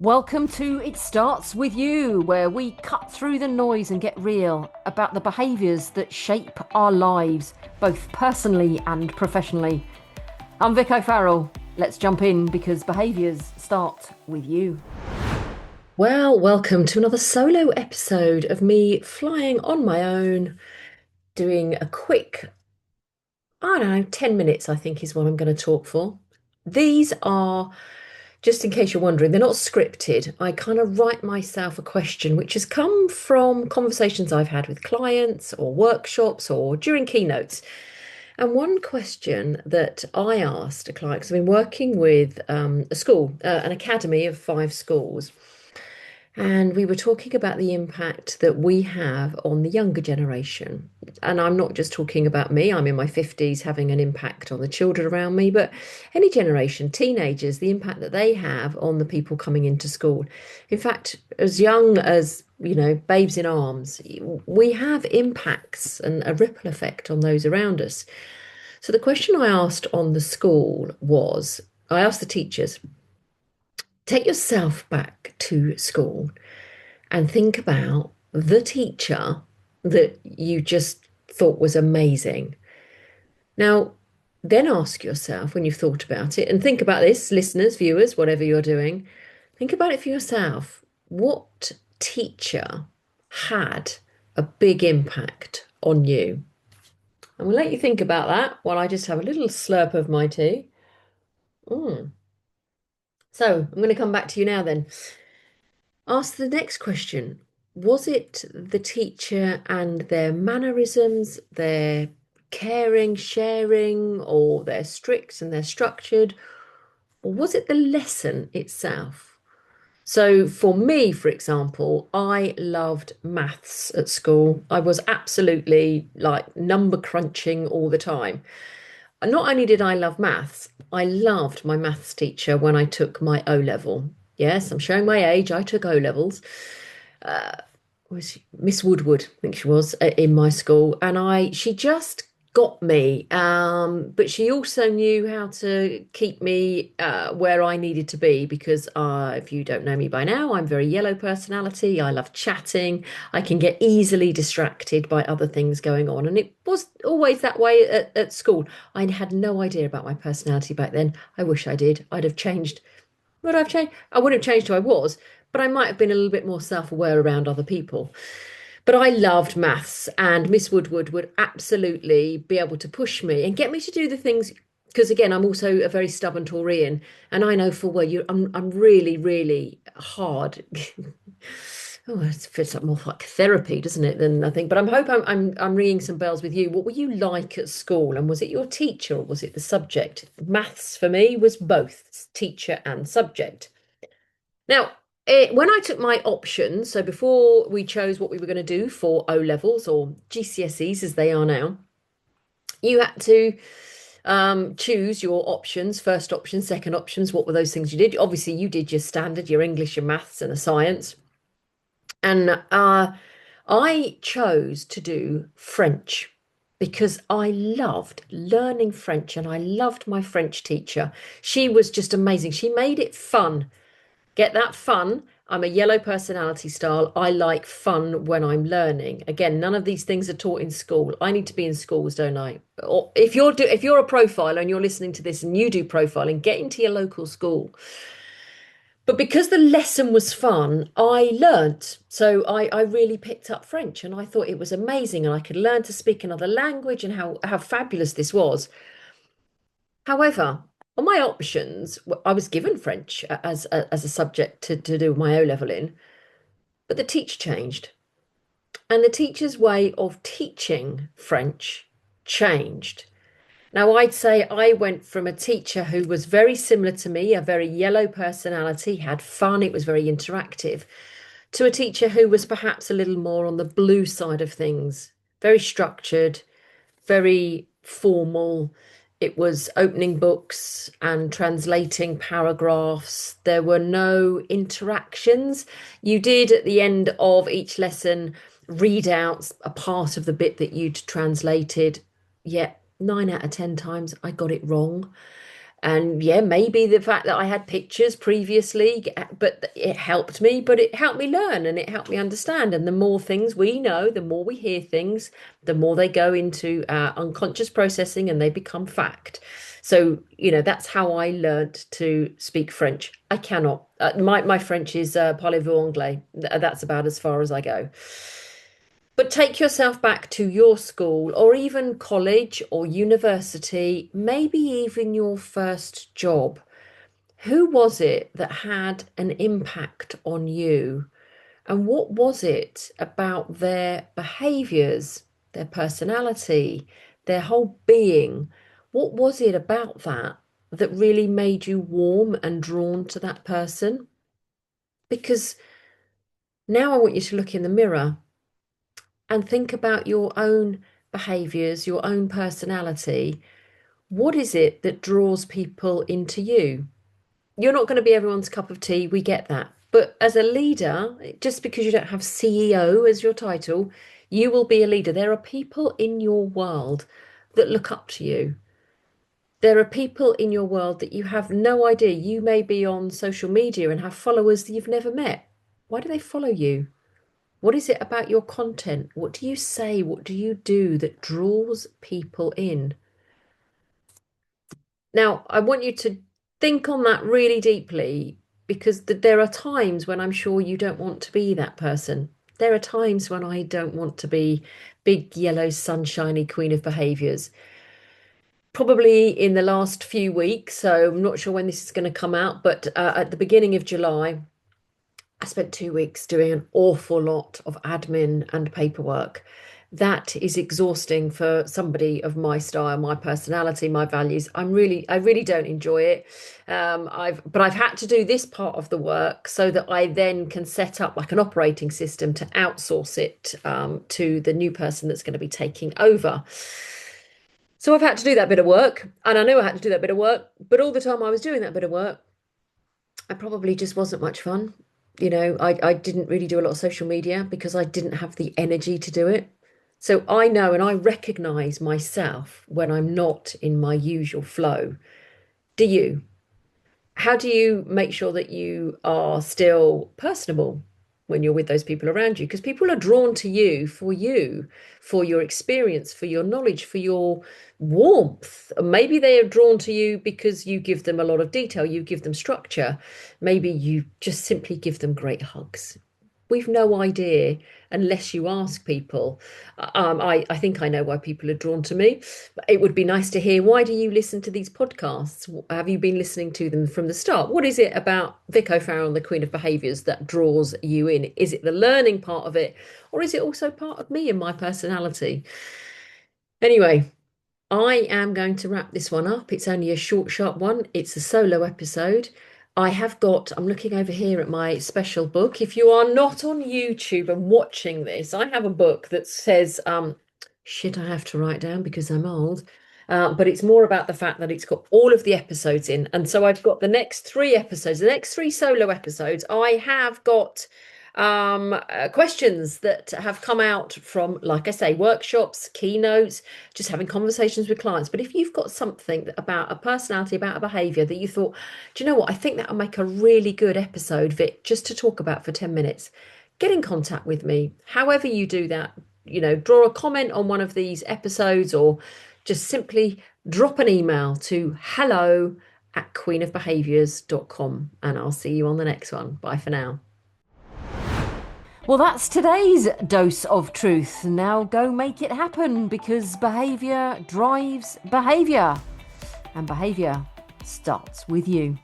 Welcome to It Starts With You, where we cut through the noise and get real about the behaviours that shape our lives, both personally and professionally. I'm Vic O'Farrell. Let's jump in because behaviours start with you. Well, welcome to another solo episode of me flying on my own, doing a quick, I don't know, 10 minutes, I think is what I'm going to talk for. These are, just in case you're wondering, they're not scripted. I kind of write myself a question which has come from conversations I've had with clients or workshops or during keynotes. And one question that I asked a client, because I've been working with a school, an academy of 5 schools, and we were talking about the impact that we have on the younger generation. And I'm not just talking about me, I'm in my 50s having an impact on the children around me, but any generation, teenagers, the impact that they have on the people coming into school. In fact, as young as, babes in arms, we have impacts and a ripple effect on those around us. So the question I asked on the school was, I asked the teachers, take yourself back to school and think about the teacher that you just thought was amazing. Now, then ask yourself when you've thought about it, and think about this, listeners, viewers, whatever you're doing, think about it for yourself. What teacher had a big impact on you? And we'll let you think about that while I just have a little slurp of my tea. Mm. So I'm going to come back to you now then. Ask the next question. Was it the teacher and their mannerisms, their caring, sharing, or they're strict and they're structured? Or was it the lesson itself? So for me, for example, I loved maths at school. I was absolutely like number crunching all the time. Not only did I love maths, I loved my maths teacher when I took my O level. Yes, I'm showing my age. I took O levels. Uh, was Miss Woodward, I think she was, in my school, and she just got me. But she also knew how to keep me where I needed to be because if you don't know me by now, I'm very yellow personality. I love chatting. I can get easily distracted by other things going on, and it was always that way at school. I had no idea about my personality back then. I wish I did. I'd have changed. Would I've changed? I wouldn't have changed who I was, but I might have been a little bit more self-aware around other people. But I loved maths, and Miss Woodward would absolutely be able to push me and get me to do the things. Because again, I'm also a very stubborn Taurian, and I know full well I'm really, really hard. Oh, it feels like more like therapy, doesn't it? Than I think. But I'm ringing some bells with you. What were you like at school? And was it your teacher or was it the subject? Maths for me was both teacher and subject. Now, when I took my options, so before we chose what we were going to do for O levels or GCSEs as they are now, you had to choose your options, first options, second options. What were those things you did? Obviously, you did your standard, your English, your maths, and a science. And I chose to do French because I loved learning French and I loved my French teacher. She was just amazing. She made it fun. Get that fun. I'm a yellow personality style. I like fun when I'm learning. Again, none of these things are taught in school. I need to be in schools, don't I? Or if you're a profiler and you're listening to this and you do profiling, get into your local school. But because the lesson was fun, I learnt. So I really picked up French and I thought it was amazing and I could learn to speak another language and how fabulous this was. However, on my options, I was given French as a subject to do my O level in, but the teacher changed. And the teacher's way of teaching French changed. Now, I'd say I went from a teacher who was very similar to me, a very yellow personality, had fun, it was very interactive, to a teacher who was perhaps a little more on the blue side of things, very structured, very formal. It was opening books and translating paragraphs. There were no interactions. You did at the end of each lesson read out a part of the bit that you'd translated, yet 9 out of 10 times I got it wrong. And yeah, maybe the fact that I had pictures previously, but it helped me, but it helped me learn and it helped me understand. And the more things we know, the more we hear things, the more they go into unconscious processing and they become fact. So, that's how I learned to speak French. I cannot. My French is parlez-vous anglais. That's about as far as I go. But take yourself back to your school or even college or university, maybe even your first job. Who was it that had an impact on you? And what was it about their behaviours, their personality, their whole being? What was it about that really made you warm and drawn to that person? Because now I want you to look in the mirror and think about your own behaviours, your own personality. What is it that draws people into you? You're not going to be everyone's cup of tea, we get that. But as a leader, just because you don't have CEO as your title, you will be a leader. There are people in your world that look up to you. There are people in your world that you have no idea. You may be on social media and have followers that you've never met. Why do they follow you? What is it about your content? What do you say? What do you do that draws people in? Now, I want you to think on that really deeply because there are times when I'm sure you don't want to be that person. There are times when I don't want to be big yellow sunshiny queen of behaviors. Probably in the last few weeks, so I'm not sure when this is going to come out, but at the beginning of July, I spent 2 weeks doing an awful lot of admin and paperwork. That is exhausting for somebody of my style, my personality, my values. I really don't enjoy it. But I've had to do this part of the work so that I then can set up like an operating system to outsource it to the new person that's going to be taking over. So I've had to do that bit of work, and I knew I had to do that bit of work, but all the time I was doing that bit of work, I probably just wasn't much fun. I didn't really do a lot of social media because I didn't have the energy to do it. So I know and I recognize myself when I'm not in my usual flow. Do you? How do you make sure that you are still personable when you're with those people around you? Because people are drawn to you, for your experience, for your knowledge, for your warmth. Maybe they are drawn to you because you give them a lot of detail, you give them structure. Maybe you just simply give them great hugs. We've no idea unless you ask people. I think I know why people are drawn to me. It would be nice to hear, why do you listen to these podcasts? Have you been listening to them from the start? What is it about Vic O'Farrell, the Queen of Behaviours, that draws you in? Is it the learning part of it, or is it also part of me and my personality? Anyway, I am going to wrap this one up. It's only a short, sharp one. It's a solo episode. I'm looking over here at my special book. If you are not on YouTube and watching this, I have a book that says, shit, I have to write down because I'm old. But it's more about the fact that it's got all of the episodes in. And so I've got the next 3 episodes, the next 3 solo episodes. I have got questions that have come out from, like I say, workshops, keynotes, just having conversations with clients. But if you've got something about a personality, about a behavior that you thought, do you know what, I think that'll make a really good episode, Vic, just to talk about for 10 minutes, get in contact with me. However you do that, draw a comment on one of these episodes or just simply drop an email to hello@queenofbehaviours.com and I'll see you on the next one. Bye for now. Well, that's today's dose of truth. Now go make it happen because behaviour drives behaviour. And behaviour starts with you.